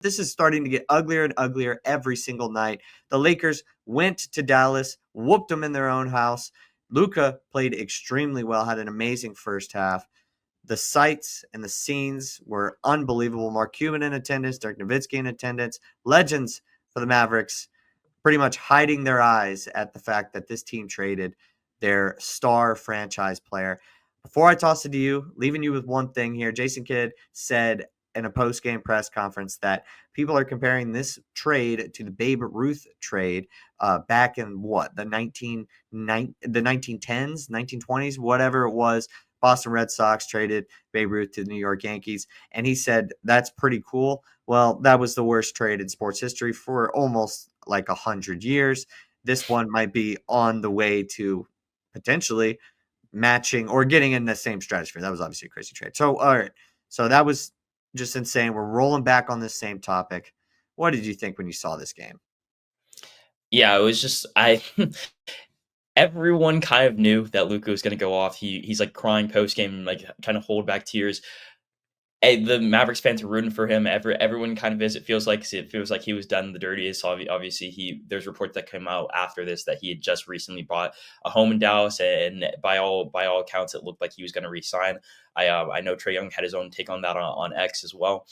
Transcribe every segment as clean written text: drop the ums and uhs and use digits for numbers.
This is starting to get uglier and uglier every single night. The Lakers went to Dallas, whooped them in their own house. Luka played extremely well, had an amazing first half. The sights and the scenes were unbelievable. Mark Cuban in attendance, Dirk Nowitzki in attendance, legends for the Mavericks, pretty much hiding their eyes at the fact that this team traded their star franchise player. Before I toss it to you, leaving you with one thing here, Jason Kidd said in a post-game press conference that people are comparing this trade to the Babe Ruth trade back in the 1910s, 1920s, whatever it was. Boston Red Sox traded Babe Ruth to the New York Yankees, and he said that's pretty cool. Well, that was the worst trade in sports history for almost like 100 years. This one might be on the way to potentially matching or getting in the same stratosphere. That was obviously a crazy trade. So, all right. So that was just insane. We're rolling back on this same topic. What did you think when you saw this game? Yeah, it was just I everyone kind of knew that Luka was gonna go off. He's like crying post game, like trying to hold back tears. The Mavericks fans are rooting for him. Everyone kind of is. It feels like he was done the dirtiest. Obviously, there's reports that came out after this that he had just recently bought a home in Dallas, and by all accounts, it looked like he was going to resign. I know Trae Young had his own take on that on X as well.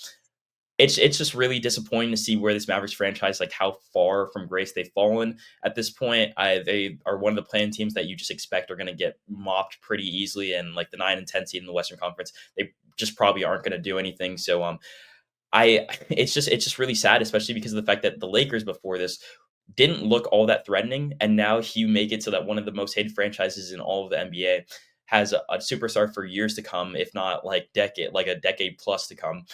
It's just really disappointing to see where this Mavericks franchise, like how far from grace they've fallen at this point. They are one of the playing teams that you just expect are going to get mopped pretty easily, and like the 9 and 10 seed in the Western Conference, they just probably aren't going to do anything. So it's just really sad, especially because of the fact that the Lakers before this didn't look all that threatening, and now you make it so that one of the most hated franchises in all of the NBA has a superstar for years to come, if not like a decade plus to come.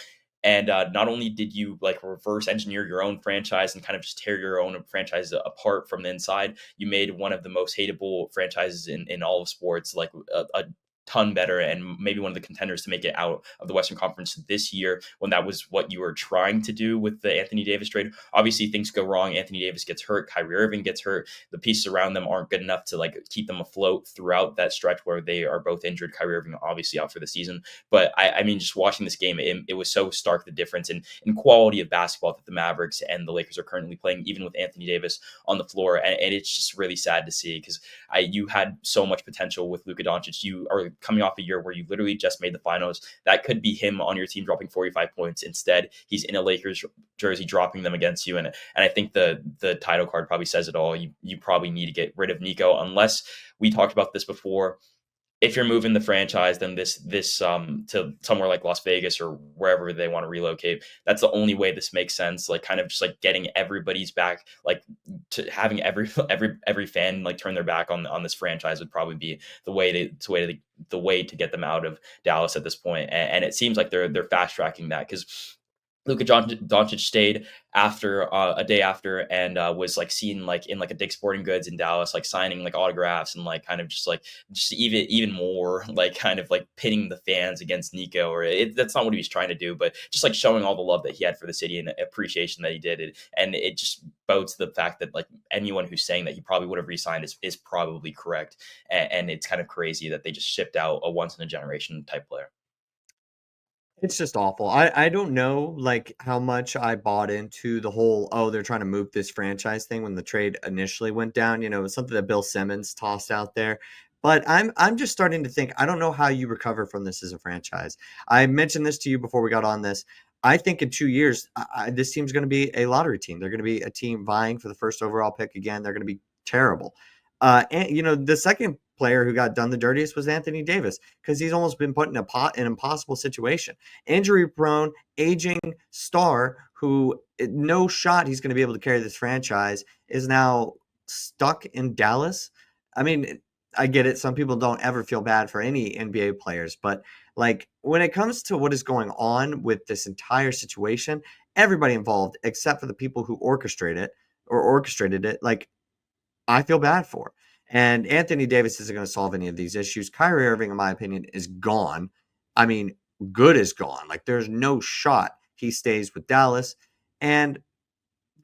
And not only did you like reverse engineer your own franchise and kind of just tear your own franchise apart from the inside, you made one of the most hateable franchises in all of sports, like a ton better, and maybe one of the contenders to make it out of the Western Conference this year, when that was what you were trying to do with the Anthony Davis trade. Obviously things go wrong. Anthony Davis gets hurt, Kyrie Irving gets hurt, the pieces around them aren't good enough to like keep them afloat throughout that stretch where they are both injured. Kyrie Irving obviously out for the season. But I mean, just watching this game, it was so stark the difference in quality of basketball that the Mavericks and the Lakers are currently playing, even with Anthony Davis on the floor. And it's just really sad to see, because you had so much potential with Luka Doncic. You are coming off a year where you literally just made the finals. That could be him on your team dropping 45 points. Instead, he's in a Lakers jersey dropping them against you. And I think the title card probably says it all. You probably need to get rid of Nico, unless we talked about this before. If you're moving the franchise, then this to somewhere like Las Vegas or wherever they want to relocate, that's the only way this makes sense. Like kind of just like getting everybody's back, like to having every fan like turn their back on this franchise would probably be the way to get them out of Dallas at this point. And it seems like they're fast tracking that, because Luka Doncic stayed after a day after, and was like seen like in like a Dick's Sporting Goods in Dallas, like signing like autographs and like kind of just even more like kind of like pitting the fans against Nico. That's not what he was trying to do, but just like showing all the love that he had for the city and appreciation that he did it. And it just bodes the fact that like anyone who's saying that he probably would have resigned is probably correct. And it's kind of crazy that they just shipped out a once in a generation type player. It's just awful. I don't know like how much I bought into the whole, oh, they're trying to move this franchise thing when the trade initially went down. You know, it was something that Bill Simmons tossed out there. But I'm just starting to think I don't know how you recover from this as a franchise. I mentioned this to you before we got on this. I think in 2 years, this team's going to be a lottery team. They're going to be a team vying for the first overall pick again. They're going to be terrible. And you know, the second player who got done the dirtiest was Anthony Davis, because he's almost been put in an impossible situation. Injury prone, aging star who no shot he's going to be able to carry this franchise is now stuck in Dallas. I mean, I get it. Some people don't ever feel bad for any NBA players, but like when it comes to what is going on with this entire situation, everybody involved except for the people who orchestrated it, like I feel bad for. And Anthony Davis isn't going to solve any of these issues. Kyrie Irving, in my opinion, is gone. I mean, good is gone. Like, there's no shot he stays with Dallas. And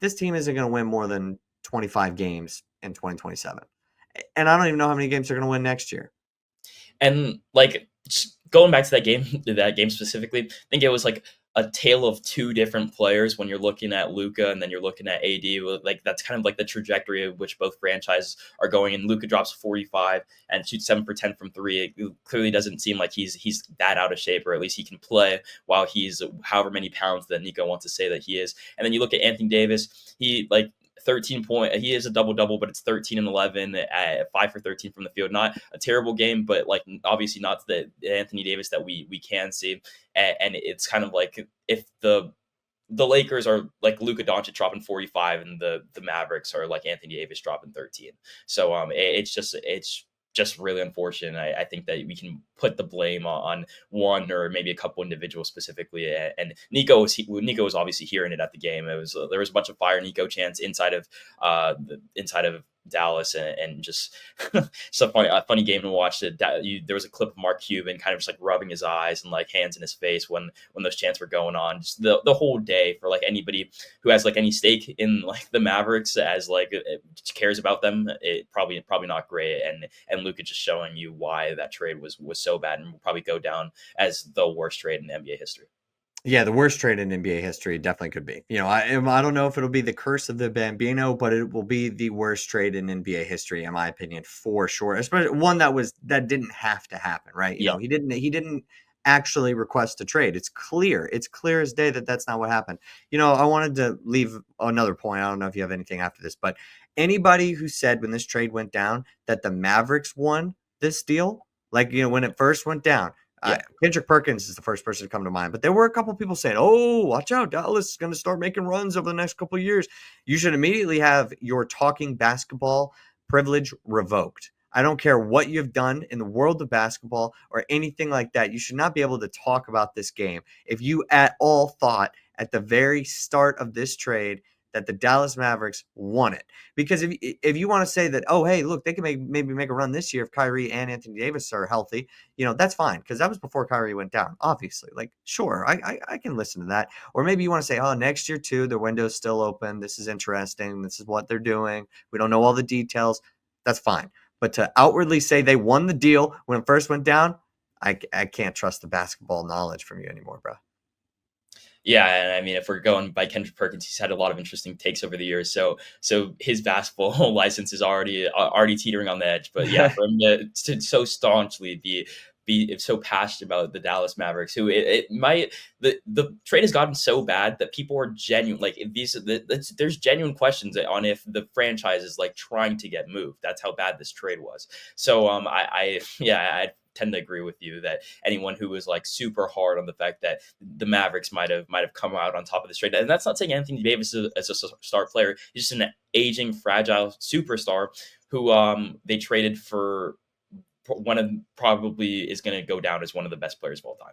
this team isn't going to win more than 25 games in 2027. And I don't even know how many games they're going to win next year. And like just going back to that game, that game specifically, I think it was like a tale of two different players when you're looking at Luka and then you're looking at AD. Like that's kind of like the trajectory of which both franchises are going. And Luka drops 45 and shoots 7 for 10 from three. It clearly doesn't seem like he's that out of shape, or at least he can play while he's however many pounds that Nico wants to say that he is. And then you look at Anthony Davis. He like 13 point. He is a double double, but it's 13 and 11 at 5 for 13 from the field. Not a terrible game, but like obviously not the Anthony Davis that we can see. And it's kind of like if the Lakers are like Luka Doncic dropping 45, and the Mavericks are like Anthony Davis dropping 13. So it's just really unfortunate. I think that we can put the blame on one or maybe a couple individuals specifically. And Nico was obviously hearing it at the game. There was a bunch of fire Nico chants inside of Dallas, and just so funny, a funny game to watch. There was a clip of Mark Cuban kind of just like rubbing his eyes and like hands in his face when those chants were going on. Just the whole day for like anybody who has like any stake in like the Mavericks as like cares about them, it probably not great. And Luka just showing you why that trade was so bad and will probably go down as the worst trade in NBA history. Yeah, the worst trade in NBA history definitely could be. I don't know if it'll be the curse of the Bambino, but it will be the worst trade in NBA history, in my opinion, for sure. Especially one that didn't have to happen, right? Yeah. He didn't actually request a trade. It's clear. It's clear as day that that's not what happened. I wanted to leave another point. I don't know if you have anything after this, but anybody who said when this trade went down that the Mavericks won this deal, like when it first went down, Yeah. Kendrick Perkins is the first person to come to mind, but there were a couple people saying, "Oh, watch out, Dallas is going to start making runs over the next couple of years." You should immediately have your talking basketball privilege revoked. I don't care what you've done in the world of basketball or anything like that. You should not be able to talk about this game if you at all thought at the very start of this trade that the Dallas Mavericks won it. Because if you want to say that, oh, hey, look, they can maybe make a run this year if Kyrie and Anthony Davis are healthy, that's fine, because that was before Kyrie went down, obviously. Like, sure, I can listen to that. Or maybe you want to say, oh, next year too, the window's still open. This is interesting. This is what they're doing. We don't know all the details. That's fine. But to outwardly say they won the deal when it first went down, I can't trust the basketball knowledge from you anymore, bro. Yeah, and I mean, if we're going by Kendrick Perkins, he's had a lot of interesting takes over the years. So his basketball license is already teetering on the edge. But yeah, for him to so staunchly be so passionate about the Dallas Mavericks, who it might the trade has gotten so bad that people are genuine. Like there's genuine questions on if the franchise is like trying to get moved. That's how bad this trade was. So I tend to agree with you that anyone who was like super hard on the fact that the Mavericks might have come out on top of this trade, and that's not saying Anthony Davis as a star player. He's just an aging, fragile superstar who they traded for one of probably is going to go down as one of the best players of all time.